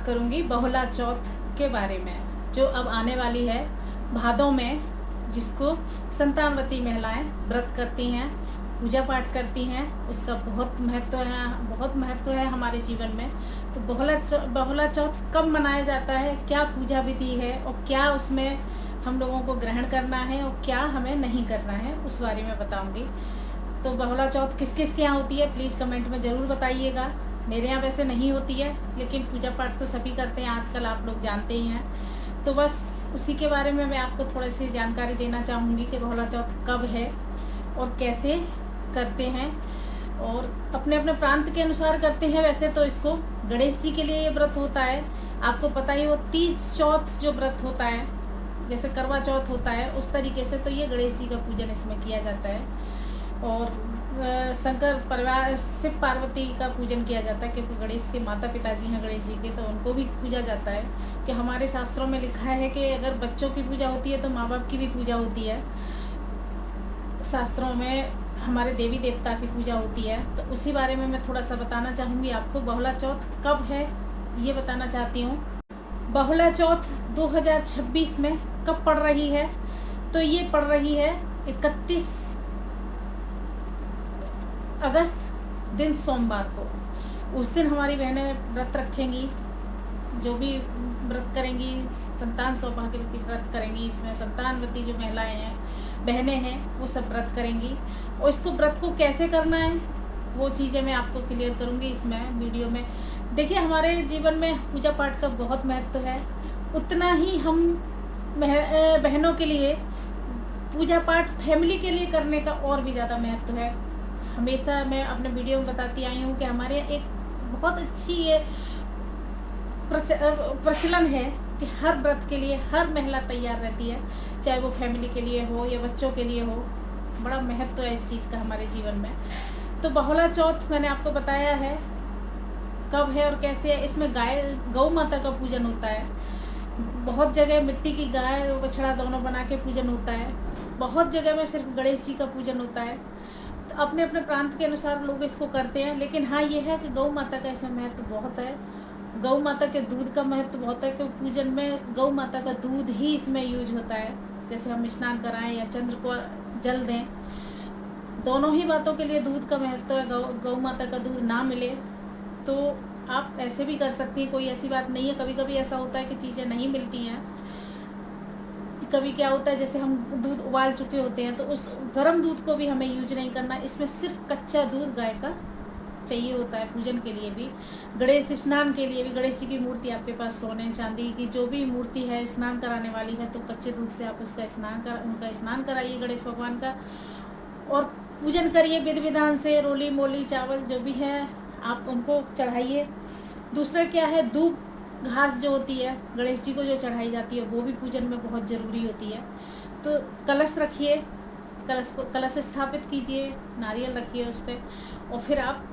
करूंगी बहुला चौथ के बारे में, जो अब आने वाली है भादों में, जिसको संतानवती महिलाएं व्रत करती हैं, पूजा पाठ करती हैं। उसका बहुत महत्व है हमारे जीवन में। तो बहुला चौथ कब मनाया जाता है, क्या पूजा विधि है और क्या उसमें हम लोगों को ग्रहण करना है और क्या हमें नहीं करना है, उस बारे में बताऊंगी। तो बहुला चौथ किस किस के यहाँ होती है प्लीज़ कमेंट में ज़रूर बताइएगा। मेरे यहाँ वैसे नहीं होती है, लेकिन पूजा पाठ तो सभी करते हैं आजकल, आप लोग जानते ही हैं। तो बस उसी के बारे में मैं आपको थोड़ी सी जानकारी देना चाहूँगी कि बहुला चौथ कब है और कैसे करते हैं, और अपने अपने प्रांत के अनुसार करते हैं। वैसे तो इसको गणेश जी के लिए ये व्रत होता है, आपको पता ही वो तीज चौथ जो व्रत होता है, जैसे करवा चौथ होता है, उस तरीके से तो ये गणेश जी का पूजन इसमें किया जाता है। और शंकर परिवार शिव पार्वती का पूजन किया जाता है, क्योंकि गणेश के माता पिताजी हैं गणेश जी के, तो उनको भी पूजा जाता है। कि हमारे शास्त्रों में लिखा है कि अगर बच्चों की पूजा होती है तो माँ बाप की भी पूजा होती है। शास्त्रों में हमारे देवी देवता की पूजा होती है। तो उसी बारे में मैं थोड़ा सा बताना चाहूँगी आपको। बहुला चौथ कब है ये बताना चाहती हूँ। बहुला चौथ 2026 में कब पड़ रही है, तो ये पड़ रही है 31 अगस्त दिन सोमवार को। उस दिन हमारी बहनें व्रत रखेंगी, जो भी व्रत करेंगी, संतान सौभाग्यवती व्रत करेंगी। इसमें संतानवती जो महिलाएं हैं, बहनें हैं, वो सब व्रत करेंगी। और इसको व्रत को कैसे करना है वो चीज़ें मैं आपको क्लियर करूँगी इसमें वीडियो में। देखिए, हमारे जीवन में पूजा पाठ का बहुत महत्व है, उतना ही हम बहनों के लिए पूजा पाठ फैमिली के लिए करने का और भी ज़्यादा महत्व है। हमेशा मैं अपने वीडियो में बताती आई हूँ कि हमारे एक बहुत अच्छी ये प्रचलन है कि हर व्रत के लिए हर महिला तैयार रहती है, चाहे वो फैमिली के लिए हो या बच्चों के लिए हो। बड़ा महत्व है इस चीज़ का हमारे जीवन में। तो बहुला चौथ मैंने आपको बताया है कब है और कैसे है। इसमें गौ माता का पूजन होता है। बहुत जगह मिट्टी की गाय और बछड़ा दोनों बना के पूजन होता है। बहुत जगह में सिर्फ गणेश जी का पूजन होता है। तो अपने अपने प्रांत के अनुसार लोग इसको करते हैं। लेकिन हाँ, ये है कि गौ माता का इसमें महत्व बहुत है। गौ माता के दूध का महत्व बहुत है, क्योंकि पूजन में गौ माता का दूध ही इसमें यूज होता है। जैसे हम स्नान कराएं या चंद्र को जल दें, दोनों ही बातों के लिए दूध का महत्व है। गौ माता का दूध ना मिले तो आप ऐसे भी कर सकती हैं, कोई ऐसी बात नहीं है। कभी कभी ऐसा होता है कि चीज़ें नहीं मिलती हैं। कभी क्या होता है, जैसे हम दूध उबाल चुके होते हैं तो उस गर्म दूध को भी हमें यूज नहीं करना। इसमें सिर्फ कच्चा दूध गाय का चाहिए होता है पूजन के लिए भी। गणेश स्नान के लिए भी, गणेश जी की मूर्ति आपके पास सोने चांदी की जो भी मूर्ति है स्नान कराने वाली है, तो कच्चे दूध से आप उनका स्नान कराइए गणेश भगवान का, और पूजन करिए विधि विधान से। रोली मोली चावल जो भी है आप उनको चढ़ाइए। दूसरा क्या है, दूब घास जो होती है गणेश जी को जो चढ़ाई जाती है, वो भी पूजन में बहुत ज़रूरी होती है। तो कलश रखिए, कलश स्थापित कीजिए, नारियल रखिए उस पर, और फिर आप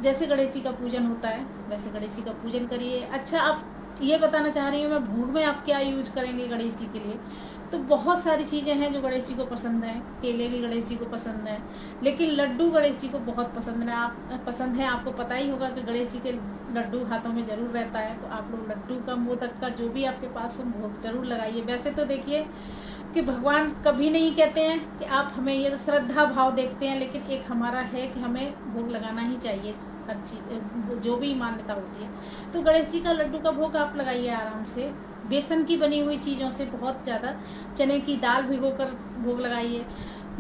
जैसे गणेश जी का पूजन होता है वैसे गणेश जी का पूजन करिए। अच्छा, आप ये बताना चाह रही हूँ मैं, भोग में आप क्या यूज करेंगे गणेश जी के लिए? तो बहुत सारी चीज़ें हैं जो गणेश जी को पसंद हैं। केले भी गणेश जी को पसंद है, लेकिन लड्डू गणेश जी को बहुत पसंद है। आपको पता ही होगा कि गणेश जी के लड्डू हाथों में ज़रूर रहता है। तो आप लोग लड्डू का, मोदक का, जो भी आपके पास हो भोग जरूर लगाइए। वैसे तो देखिए कि भगवान कभी नहीं कहते हैं कि आप हमें, ये तो श्रद्धा भाव देखते हैं, लेकिन एक हमारा है कि हमें भोग लगाना ही चाहिए हर चीज़, जो भी मान्यता होती है। तो गणेश जी का लड्डू का भोग आप लगाइए आराम से। बेसन की बनी हुई चीज़ों से बहुत ज़्यादा, चने की दाल भिगोकर भोग लगाइए।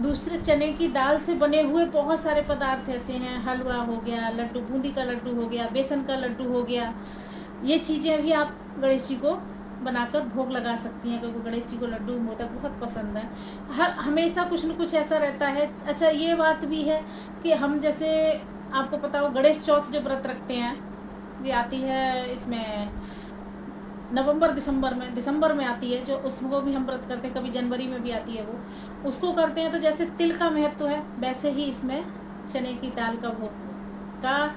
दूसरे चने की दाल से बने हुए बहुत सारे पदार्थ ऐसे हैं, हलवा हो गया, लड्डू, बूंदी का लड्डू हो गया, बेसन का लड्डू हो गया। ये चीज़ें भी आप गणेश जी को बनाकर भोग लगा सकती हैं, क्योंकि गणेश जी को लड्डू मोदक बहुत पसंद है। हमेशा कुछ न कुछ ऐसा रहता है। अच्छा, ये बात भी है कि हम, जैसे आपको पता हो, गणेश चौथ जो व्रत रखते हैं, ये आती है इसमें नवंबर दिसंबर में आती है, जो उसको भी हम व्रत करते हैं। कभी जनवरी में भी आती है, वो उसको करते हैं। तो जैसे तिल का महत्व है, वैसे ही इसमें चने की दाल का भोग का,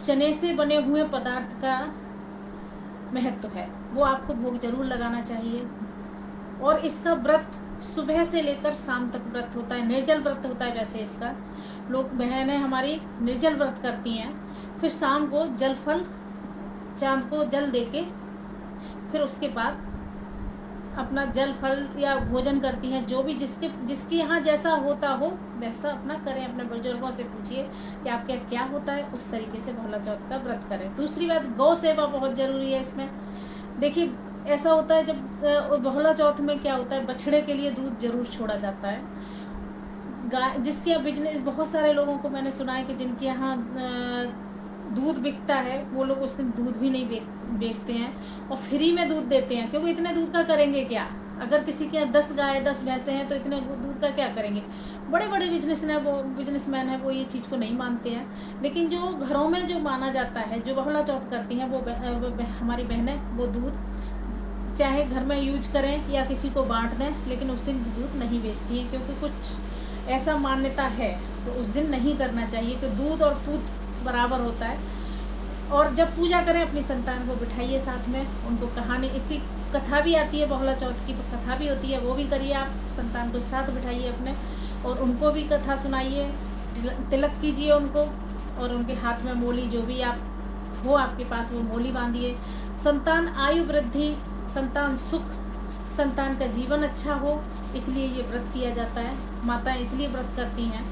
चने से बने हुए पदार्थ का महत्व है, वो आपको भोग जरूर लगाना चाहिए। और इसका व्रत सुबह से लेकर शाम तक व्रत होता है, निर्जल व्रत होता है। वैसे इसका लोग, बहनें हमारी निर्जल व्रत करती हैं, फिर शाम को जल फल, चांद को जल दे के फिर उसके बाद अपना जल फल या भोजन करती हैं। जो भी जिसके यहाँ जैसा होता हो वैसा अपना करें। अपने बुजुर्गों से पूछिए कि आपके यहाँ क्या होता है, उस तरीके से बहोला चौथ का व्रत करें। दूसरी बात, गौ सेवा बहुत ज़रूरी है इसमें। देखिए ऐसा होता है जब बहोला चौथ में क्या होता है, बछड़े के लिए दूध जरूर छोड़ा जाता है। गाय जिसके यहाँ बिजनेस, बहुत सारे लोगों को मैंने सुना है कि जिनके यहाँ दूध बिकता है वो लोग उस दिन दूध भी नहीं बेचते हैं और फ्री में दूध देते हैं, क्योंकि इतने दूध का करेंगे क्या। अगर किसी के यहाँ 10 गाय 10 भैंसे हैं तो इतने दूध का क्या करेंगे। बड़े बड़े बिजनेसमैन है वो ये चीज़ को नहीं मानते हैं। लेकिन जो घरों में जो माना जाता है, जो बहोला चौथ करती हैं वो हमारी बहनें, वो दूध चाहे घर में यूज करें या किसी को बांट दें, लेकिन उस दिन दूध नहीं बेचती हैं, क्योंकि कुछ ऐसा मान्यता है। तो उस दिन नहीं करना चाहिए कि दूध और पूत बराबर होता है। और जब पूजा करें अपनी संतान को बिठाइए साथ में, उनको कहानी, इसकी कथा भी आती है, बहोला चौथ की कथा भी होती है, वो भी करिए आप। संतान को साथ बिठाइए अपने और उनको भी कथा सुनाइए, तिलक कीजिए उनको, और उनके हाथ में मोली, जो भी आप हो आपके पास, वो मोली बांधिए। संतान आयु वृद्धि, संतान सुख, संतान का जीवन अच्छा हो, इसलिए ये व्रत किया जाता है। माताएं इसलिए व्रत करती हैं।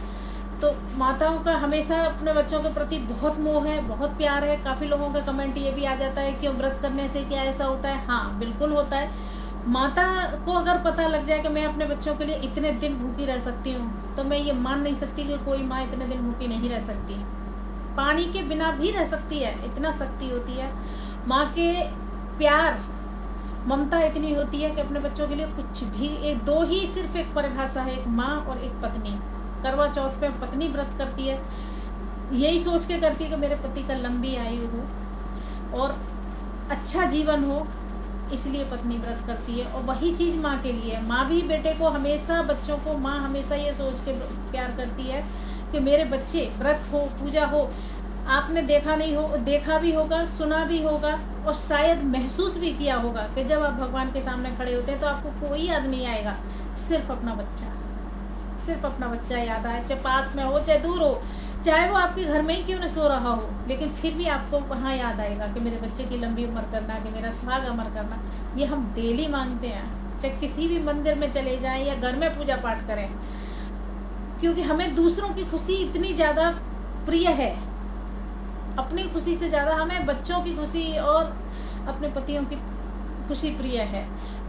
तो माताओं का हमेशा अपने बच्चों के प्रति बहुत मोह है, बहुत प्यार है। काफ़ी लोगों का कमेंट ये भी आ जाता है कि व्रत करने से क्या ऐसा होता है। हाँ बिल्कुल होता है। माता को अगर पता लग जाए कि मैं अपने बच्चों के लिए इतने दिन भूखी रह सकती हूँ, तो मैं ये मान नहीं सकती कि कोई माँ इतने दिन भूखी नहीं रह सकती। पानी के बिना भी रह सकती है, इतना शक्ति होती है माँ के। प्यार ममता इतनी होती है कि अपने बच्चों के लिए कुछ भी, एक दो ही सिर्फ एक परिभाषा है, एक माँ और एक पत्नी। करवा चौथ पे पत्नी व्रत करती है, यही सोच के करती है कि मेरे पति का लंबी आयु हो और अच्छा जीवन हो, इसलिए पत्नी व्रत करती है। और वही चीज़ माँ के लिए है। माँ भी बेटे को हमेशा, बच्चों को माँ हमेशा ये सोच के प्यार करती है कि मेरे बच्चे व्रत हो, पूजा हो। आपने देखा भी होगा, सुना भी होगा और शायद महसूस भी किया होगा कि जब आप भगवान के सामने खड़े होते हैं तो आपको कोई याद नहीं आएगा, सिर्फ अपना बच्चा याद आए। चाहे पास में हो चाहे दूर हो, चाहे वो आपके घर में ही क्यों न सो रहा हो, लेकिन फिर भी आपको वहाँ याद आएगा कि मेरे बच्चे की लंबी उम्र करना, कि मेरा सुहाग अमर करना। ये हम डेली मांगते हैं, चाहे किसी भी मंदिर में चले जाएं या घर में पूजा पाठ करें, क्योंकि हमें दूसरों की खुशी इतनी ज़्यादा प्रिय है। अपनी खुशी से ज़्यादा हमें बच्चों की खुशी और अपने पतियों की खुशी प्रिय है।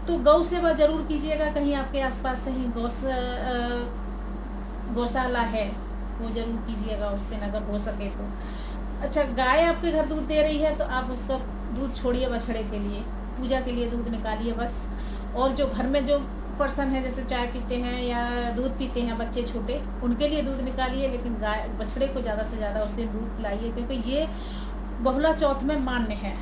तो गौ सेवा जरूर कीजिएगा। कहीं आपके आसपास कहीं गौशाला है, वो जरूर कीजिएगा उस दिन अगर हो सके तो। अच्छा, गाय आपके घर दूध दे रही है तो आप उसका दूध छोड़िए, बछड़े के लिए, पूजा के लिए दूध निकालिए बस। और जो घर में जो पर्सन है, जैसे चाय पीते हैं या दूध पीते हैं बच्चे छोटे, उनके लिए दूध निकालिए, लेकिन गाय बछड़े को ज़्यादा से ज़्यादा उस दिन दूध पिलाइए, क्योंकि ये बहोला चौथ में मान्य है।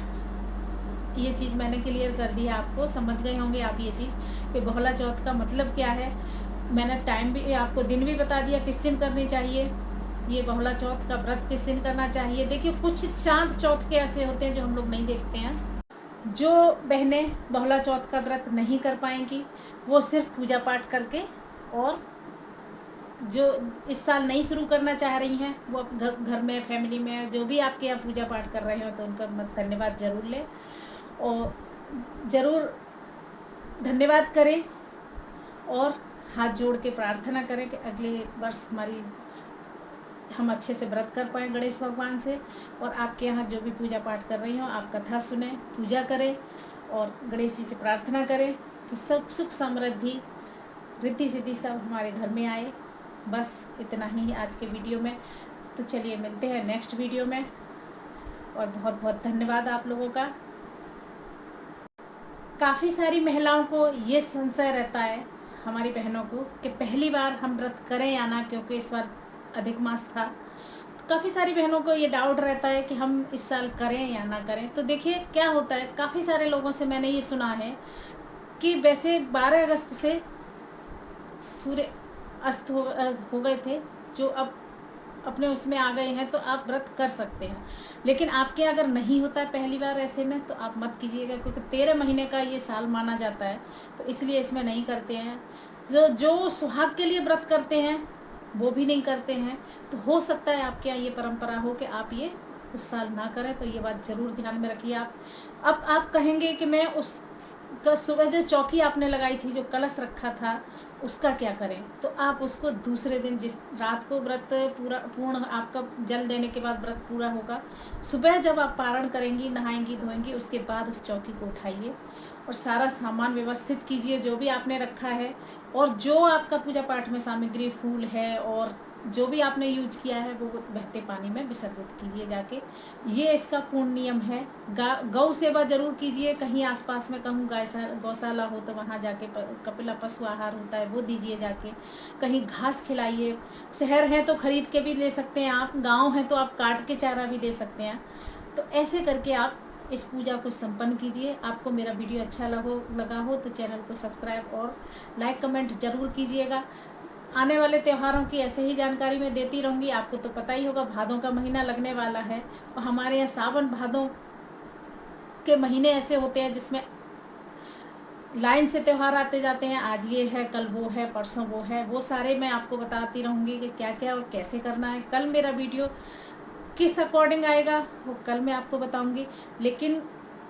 ये चीज़ मैंने क्लियर कर दी है आपको, समझ गए होंगे आप ये चीज़ कि बहोला चौथ का मतलब क्या है। मैंने टाइम भी आपको, दिन भी बता दिया किस दिन करनी चाहिए, ये बहोला चौथ का व्रत किस दिन करना चाहिए। देखिए कुछ चांद चौथ के ऐसे होते हैं जो हम लोग नहीं देखते हैं। जो बहनें बहोला चौथ का व्रत नहीं कर पाएंगी वो सिर्फ पूजा पाठ करके, और जो इस साल नहीं शुरू करना चाह रही हैं वो घर में, फैमिली में जो भी आपके यहाँ पूजा पाठ कर रहे हो तो उनका धन्यवाद ज़रूर लें और ज़रूर धन्यवाद करें और हाथ जोड़ के प्रार्थना करें कि अगले वर्ष हम अच्छे से व्रत कर पाएँ गणेश भगवान से। और आपके यहाँ जो भी पूजा पाठ कर रही हो आप कथा सुने, पूजा करें और गणेश जी से प्रार्थना करें कि सब सुख समृद्धि रिद्धि सिद्धि सब हमारे घर में आए। बस इतना ही आज के वीडियो में। तो चलिए मिलते हैं नेक्स्ट वीडियो में, और बहुत बहुत धन्यवाद आप लोगों का। काफ़ी सारी महिलाओं को ये संशय रहता है, हमारी बहनों को, कि पहली बार हम व्रत करें या ना, क्योंकि इस बार अधिक मास था। तो काफ़ी सारी बहनों को ये डाउट रहता है कि हम इस साल करें या ना करें। तो देखिए क्या होता है, काफ़ी सारे लोगों से मैंने ये सुना है कि वैसे 12 अगस्त से सूर्य अस्त हो गए थे, जो अब अपने उसमें आ गए हैं, तो आप व्रत कर सकते हैं। लेकिन आपके अगर नहीं होता है पहली बार ऐसे में तो आप मत कीजिएगा, क्योंकि 13 महीने का ये साल माना जाता है, तो इसलिए इसमें नहीं करते हैं। जो सुहाग के लिए व्रत करते हैं वो भी नहीं करते हैं। तो हो सकता है आपके यहाँ ये परंपरा हो कि आप ये उस साल ना करें, तो ये बात ज़रूर ध्यान में रखिए आप। अब आप कहेंगे कि मैं उस सुबह जो चौकी आपने लगाई थी, जो कलश रखा था, उसका क्या करें? तो आप उसको दूसरे दिन, जिस रात को व्रत पूर्ण आपका जल देने के बाद व्रत पूरा होगा, सुबह जब आप पारण करेंगी, नहाएंगी धोएंगी, उसके बाद उस चौकी को उठाइए और सारा सामान व्यवस्थित कीजिए जो भी आपने रखा है, और जो आपका पूजा पाठ में सामग्री, फूल है और जो भी आपने यूज किया है, वो बहते पानी में विसर्जित कीजिए जाके। ये इसका पूर्ण नियम है। गौ सेवा जरूर कीजिए, कहीं आसपास में कहूँ गौशाला हो तो वहाँ जाके कपिला पशु आहार होता है वो दीजिए जाके, कहीं घास खिलाइए। शहर है तो खरीद के भी ले सकते हैं आप, गाँव है तो आप काट के चारा भी दे सकते हैं। तो ऐसे करके आप इस पूजा को संपन्न कीजिए। आपको मेरा वीडियो अच्छा लगा हो तो चैनल को सब्सक्राइब और लाइक कमेंट ज़रूर कीजिएगा। आने वाले त्योहारों की ऐसे ही जानकारी मैं देती रहूँगी। आपको तो पता ही होगा, भादों का महीना लगने वाला है और हमारे यहाँ सावन भादों के महीने ऐसे होते हैं जिसमें लाइन से त्यौहार आते जाते हैं। आज ये है, कल वो है, परसों वो है, वो सारे मैं आपको बताती रहूँगी कि क्या क्या और कैसे करना है। कल मेरा वीडियो किस अकॉर्डिंग आएगा वो कल मैं आपको बताऊंगी। लेकिन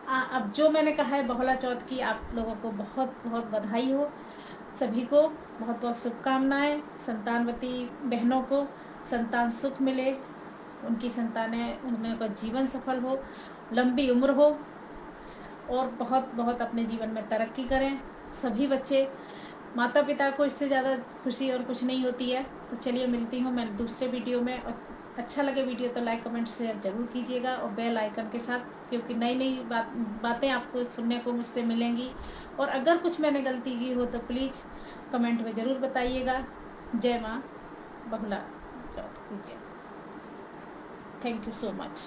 अब जो मैंने कहा है बहुला चौथ की, आप लोगों को बहुत बहुत बधाई हो। सभी को बहुत बहुत शुभकामनाएं। संतानवती बहनों को संतान सुख मिले, उनकी संतानें, उनका जीवन सफल हो, लंबी उम्र हो और बहुत बहुत अपने जीवन में तरक्की करें सभी बच्चे। माता पिता को इससे ज़्यादा खुशी और कुछ नहीं होती है। तो चलिए मिलती हूँ मैं दूसरे वीडियो में। और अच्छा लगे वीडियो तो लाइक कमेंट शेयर ज़रूर कीजिएगा और बेल आइकन के साथ, क्योंकि नई नई बातें आपको सुनने को मुझसे मिलेंगी। और अगर कुछ मैंने गलती की हो तो प्लीज़ कमेंट में ज़रूर बताइएगा। जय माँ बहुला चौथ की जय। Thank you so much.